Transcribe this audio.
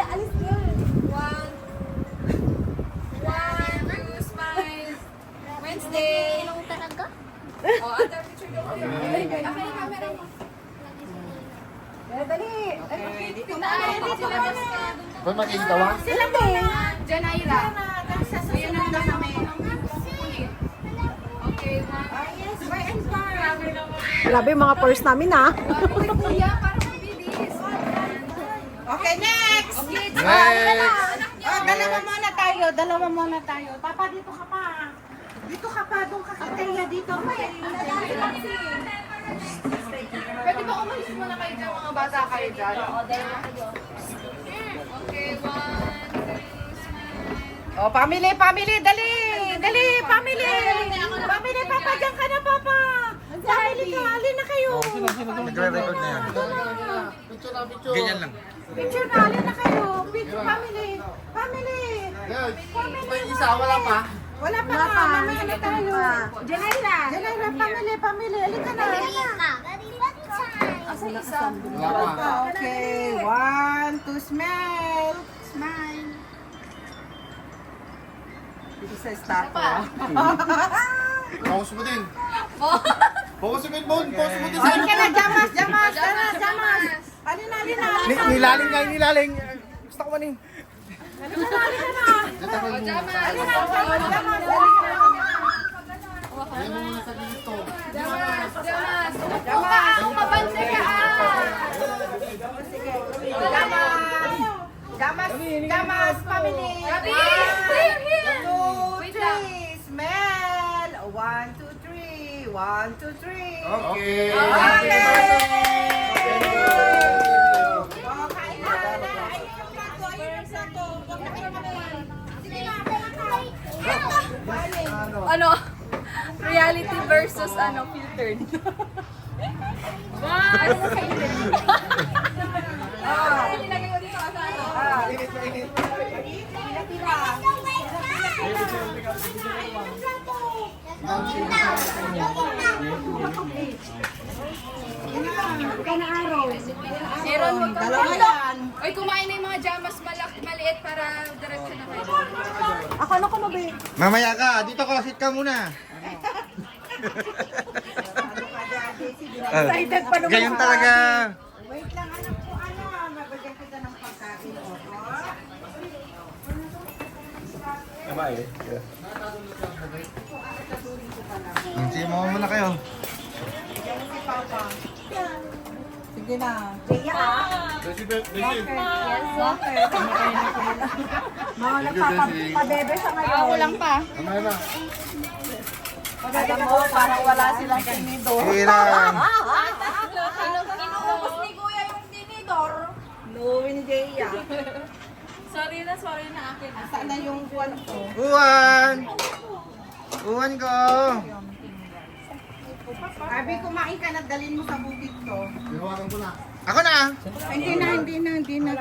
alis yun. One, two, smile. Wednesday. Ilong talaga? Oh, other picture daw kayo. Okay, camera mo. Dali. Okay, dito na. Dito na. Ba't makikitawa? Sila din. Janaira. Ayan na lang kami. Ulit. Okay, one. Grabe yung mga purse namin ha. Uy, kuya, parang mabilis. Okay, next! Okay, Next! Oh, dalawa muna tayo. Papa, dito ka pa. Dito ka pa, doon ka kaya dito. Pwede ba umalis muna kayo dyan, mga bata kayo dyan? Okay, one, two, smile. Oh, family, dali! Dali, family! Family, papa, dyan ka na, papa! Family ka, alin na kayo! Nagre-record na yan. Ganyan lang. Picture na, alin na kayo! Picture, family! Family! May isa, wala pa. Wala pa nga, mamaya na tayo. Janaira. Janaira, family, alin ka na. Asa isa? Wala pa. Okay, 1, 2, smile. Smile. Dito sa statue. Focus mo din. Focus mo din, Bon. Focus mo din sa Alin ka na, Jamas. Alin na. Nilaling nga, nilaling. Gusto ko maning. Oh, Jamas. Ayan mo muna sa dito. Jamas. Buka ako, mabansa ka Jamas, family. Gabi! Here, here! 2, Wait lang. 3, smell. 1, 2, 3. 1, 2, 3. Okay. Oh, kain na. Ayun yung plato, Huwag na kayo makain. Sige na, Ano? Reality versus filtered. Ano mo kayo din? Nilagay ko dito sa ano. Init na init. Meron mo Dalawa yan. Oy, kumain na yung mga jamas maliit para diretso na kayo. Ako ano ko mabi. Mamaya ka, dito ka, sit ka muna. Excited pa naman. Ganyan talaga. Wait lang, anak ko, mabagyan kita ng pagkain. Hindi mo muna kayo. Sige na. Mga nagpapabebe siya ngayon. Ako lang pa. Mamaya na. Alam mo, parang wala silang tinidor. Hirang. Inubos ni Kuya yung tinidor. No, hindi yan. Sorry na akin. Saan na yung kwan to? Uwan! Uwan ko! Sabi, kumain ka na, dalhin mo sa bukid to. Tinawagan ko na. Ako na! Hindi na.